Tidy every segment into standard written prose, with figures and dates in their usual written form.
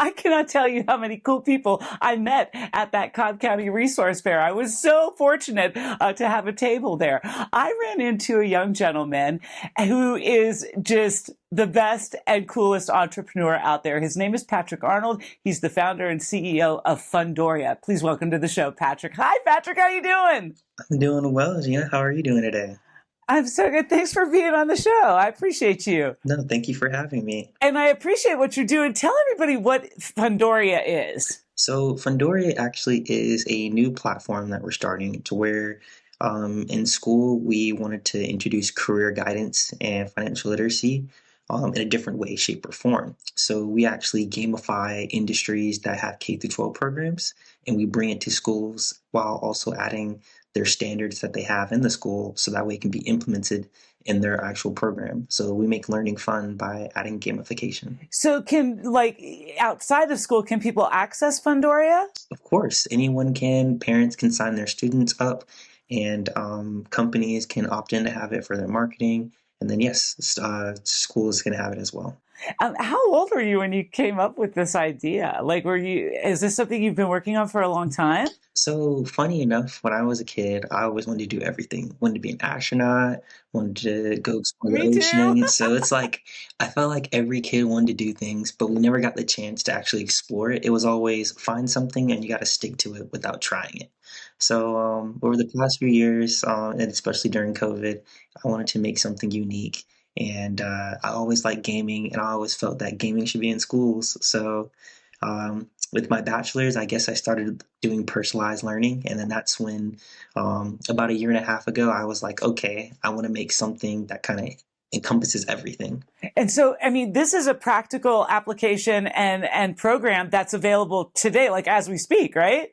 I cannot tell you how many cool people I met at that Cobb County Resource Fair. I was so fortunate to have a table there. I ran into a young gentleman who is just the best and coolest entrepreneur out there. His name is Patrick Arnold. He's the founder and CEO of Fundoria. Please welcome to the show, Patrick. Hi, Patrick. How you doing? I'm doing well, Gina. How are you doing today? I'm so good. Thanks for being on the show. I appreciate you. No, thank you for having me. And I appreciate what you're doing. Tell everybody what Fundoria is. So, Fundoria actually is a new platform that we're starting to where in school we wanted to introduce career guidance and financial literacy in a different way, shape, or form. So, we actually gamify industries that have K through 12 programs and we bring it to schools while also adding their standards that they have in the school so that way it can be implemented in their actual program. So we make learning fun by adding gamification. So can, like, outside of school, can people access Fundoria? Of course, anyone can. Parents can sign their students up, and companies can opt in to have it for their marketing. And then, yes, schools can have it as well. How old were you when you came up with this idea? Like, is this something you've been working on for a long time? So funny enough, when I was a kid, I always wanted to do everything. Wanted to be an astronaut, wanted to go explore the Me too. ocean. So it's like I felt like every kid wanted to do things, but we never got the chance to actually explore it. It was always find something and you got to stick to it without trying it. So over the past few years, and especially during COVID, I wanted to make something unique. And I always liked gaming, and I always felt that gaming should be in schools. So with my bachelor's, I guess I started doing personalized learning. And then that's when, about a year and a half ago, I was like, okay, I want to make something that kind of encompasses everything. And so, I mean, this is a practical application and program that's available today, like as we speak, right?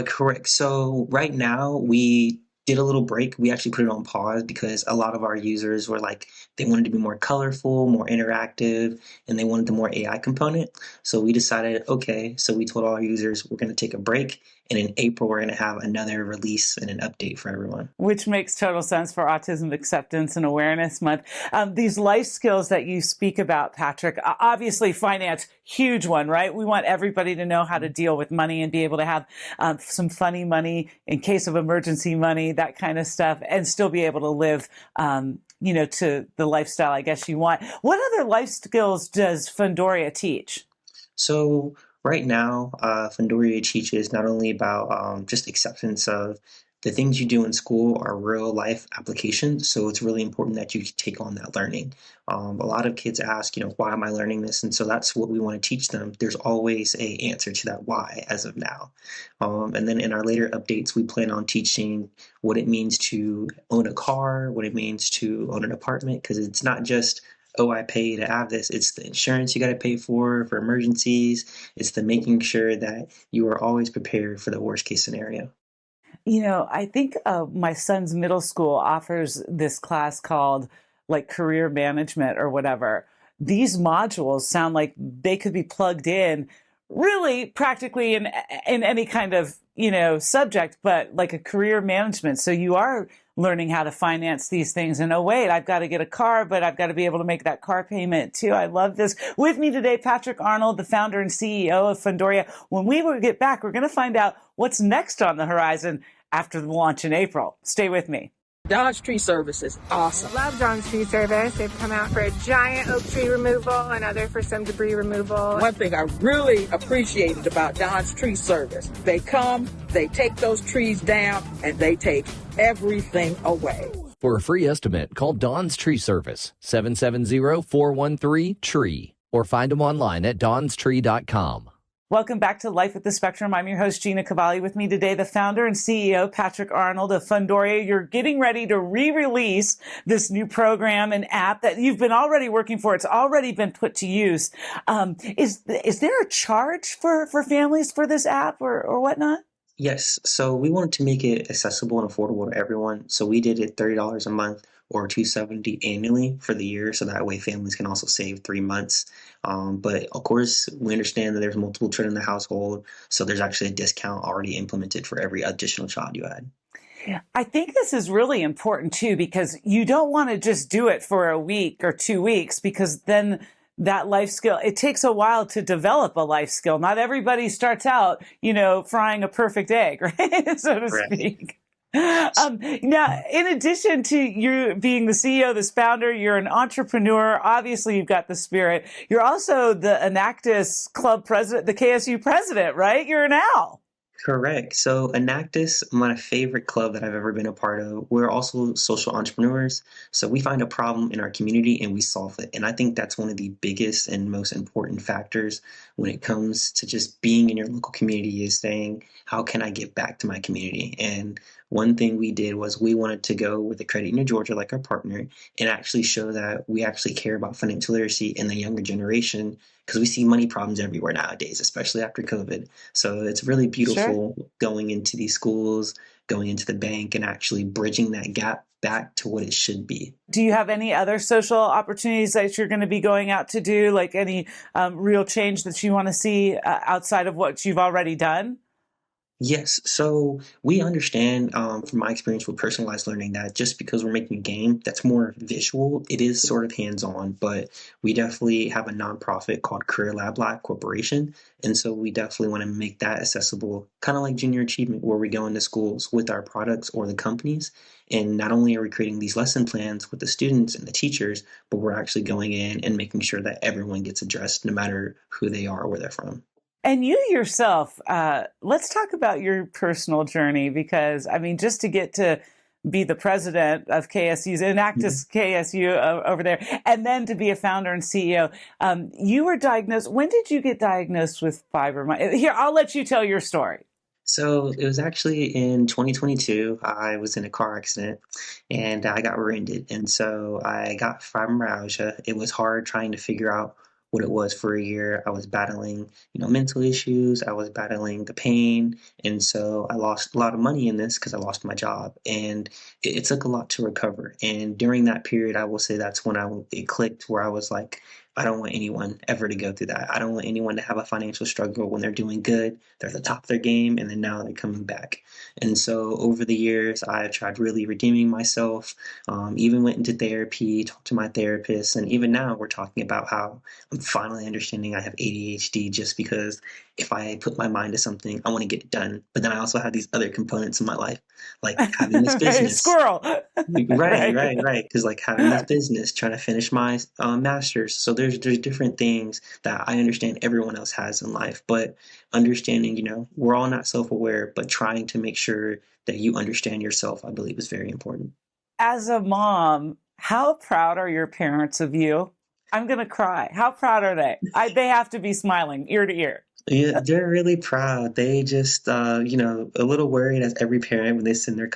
Correct. So right now we did a little break. We actually put it on pause because a lot of our users were like, they wanted to be more colorful, more interactive, and they wanted the more AI component. So we decided, okay, so we told all our users we're going to take a break. And in April, we're going to have another release and an update for everyone. Which makes total sense for Autism Acceptance and Awareness Month. These life skills that you speak about, Patrick, obviously finance, huge one, right? We want everybody to know how to deal with money and be able to have some funny money in case of emergency money, that kind of stuff, and still be able to live, to the lifestyle I guess you want. What other life skills does Fundoria teach? So right now, Fundoria teaches not only about just acceptance of the things you do in school are real life applications. So it's really important that you take on that learning. A lot of kids ask, why am I learning this? And so that's what we want to teach them. There's always a answer to that why as of now. And then in our later updates, we plan on teaching what it means to own a car, what it means to own an apartment, because it's not just oh, I pay to have this. It's the insurance you got to pay for emergencies. It's the making sure that you are always prepared for the worst case scenario. I think my son's middle school offers this class called like career management or whatever. These modules sound like they could be plugged in really practically in any kind of, subject, but like a career management. So you are learning how to finance these things. And oh, wait, I've got to get a car, but I've got to be able to make that car payment too. I love this. With me today, Patrick Arnold, the founder and CEO of Fundoria. When we get back, we're going to find out what's next on the horizon after the launch in April. Stay with me. Dodge Tree Service is awesome. Love Dodge Tree Service. They've come out for a giant oak tree removal, another for some debris removal. One thing I really appreciated about Dodge Tree Service, they come, they take those trees down, and they take everything away. For a free estimate, call Don's Tree Service, 770-413-TREE, or find them online at donstree.com. Welcome back to Life with the Spectrum. I'm your host, Gina Cavalli. With me today, the founder and CEO, Patrick Arnold of Fundoria. You're getting ready to re-release this new program and app that you've been already working for. It's already been put to use. Is there a charge for families for this app or whatnot? Yes. So we wanted to make it accessible and affordable to everyone. So we did it $30 a month or $270 annually for the year. So that way families can also save 3 months. But of course, we understand that there's multiple children in the household. So there's actually a discount already implemented for every additional child you add. I think this is really important too, because you don't want to just do it for a week or 2 weeks, because then that life skill. It takes a while to develop a life skill. Not everybody starts out, frying a perfect egg, right? So to Correct. speak. Now, in addition to you being the CEO, this founder, you're an entrepreneur. Obviously, you've got the spirit. You're also the Enactus Club president, the KSU president, right? You're an owl. Correct. So Enactus, my favorite club that I've ever been a part of, we're also social entrepreneurs. So we find a problem in our community and we solve it. And I think that's one of the biggest and most important factors when it comes to just being in your local community is saying, how can I give back to my community? And one thing we did was we wanted to go with the Credit Union Georgia, like our partner, and actually show that we actually care about financial literacy in the younger generation because we see money problems everywhere nowadays, especially after COVID. So it's really Sure. beautiful going into these schools, going into the bank, and actually bridging that gap back to what it should be. Do you have any other social opportunities that you're going to be going out to do, like any real change that you want to see outside of what you've already done? Yes, so we understand from my experience with personalized learning that just because we're making a game that's more visual, it is sort of hands-on, but we definitely have a nonprofit called Career Lab Live Corporation. And so we definitely want to make that accessible, kind of like junior achievement, where we go into schools with our products or the companies. And not only are we creating these lesson plans with the students and the teachers, but we're actually going in and making sure that everyone gets addressed no matter who they are or where they're from. And you yourself, let's talk about your personal journey because, I mean, just to get to be the president of KSU's Enactus KSU over there, and then to be a founder and CEO, you were diagnosed. When did you get diagnosed with fibromyalgia? Here, I'll let you tell your story. So it was actually in 2022. I was in a car accident and I got rear-ended. And so I got fibromyalgia. It was hard trying to figure out what it was for a year. I was battling, mental issues. I was battling the pain. And so I lost a lot of money in this because I lost my job. And it took a lot to recover. And during that period, I will say that's when it clicked where I was like, I don't want anyone ever to go through that. I don't want anyone to have a financial struggle when they're doing good, they're at the top of their game, and then now they're coming back. And so over the years, I tried really redeeming myself, even went into therapy, talked to my therapist, and even now we're talking about how I'm finally understanding I have ADHD just because if I put my mind to something, I want to get it done. But then I also have these other components in my life, like having this Right, business. squirrel. Right, Right. right. Because like having this business, trying to finish my master's. So there's different things that I understand everyone else has in life, but understanding, we're all not self-aware, but trying to make sure that you understand yourself, I believe, is very important. As a mom, how proud are your parents of you? I'm going to cry. How proud are they? They have to be smiling ear to ear. Yeah, they're really proud. They just, a little worried as every parent when they send their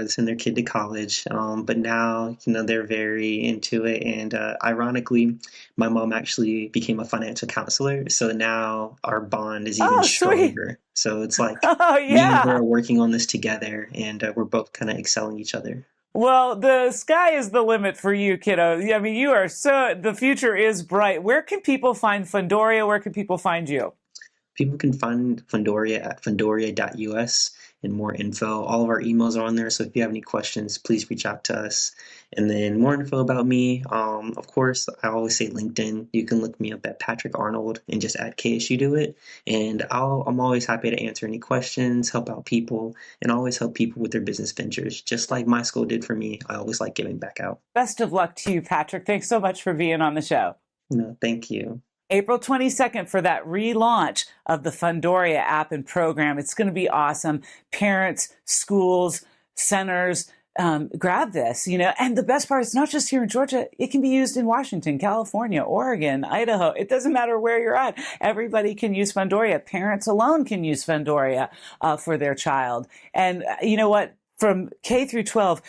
send their kid to college. But now, they're very into it. And ironically, my mom actually became a financial counselor. So now our bond is even Oh, sweet. stronger. So it's like Oh, me and her yeah. are working on this together, and we're both kind of excelling each other. Well, the sky is the limit for you, kiddo. I mean, the future is bright. Where can people find Fundoria? Where can people find you? People can find Fundoria at fundoria.us and more info. All of our emails are on there, so if you have any questions, please reach out to us. And then more info about me. Of course, I always say LinkedIn. You can look me up at Patrick Arnold and just add KSU to it. And I'm always happy to answer any questions, help out people, and always help people with their business ventures. Just like my school did for me, I always like giving back out. Best of luck to you, Patrick. Thanks so much for being on the show. No, thank you. April 22nd for that relaunch of the Fundoria app and program. It's going to be awesome. Parents, schools, centers, grab this, and the best part is not just here in Georgia. It can be used in Washington, California, Oregon, Idaho. It doesn't matter where you're at. Everybody can use Fundoria. Parents alone can use Fundoria for their child. And you know what? From K through 12,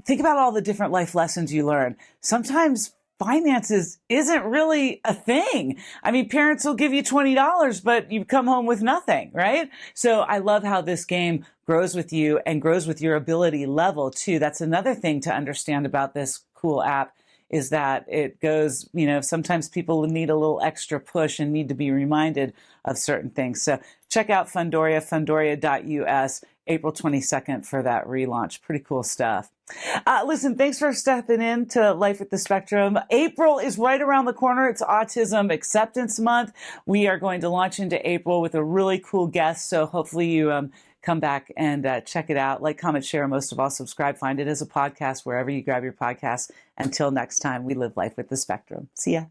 think about all the different life lessons you learn. Sometimes finances isn't really a thing. I mean, parents will give you $20, but you come home with nothing, right? So I love how this game grows with you and grows with your ability level too. That's another thing to understand about this cool app is that it goes, sometimes people need a little extra push and need to be reminded of certain things. So check out Fundoria, fundoria.us, April 22nd for that relaunch. Pretty cool stuff. Listen, thanks for stepping in to Life with the Spectrum. April is right around the corner. It's Autism Acceptance Month. We are going to launch into April with a really cool guest. So hopefully you come back and check it out. Like, comment, share, most of all, subscribe. Find it as a podcast wherever you grab your podcasts. Until next time, we live life with the Spectrum. See ya.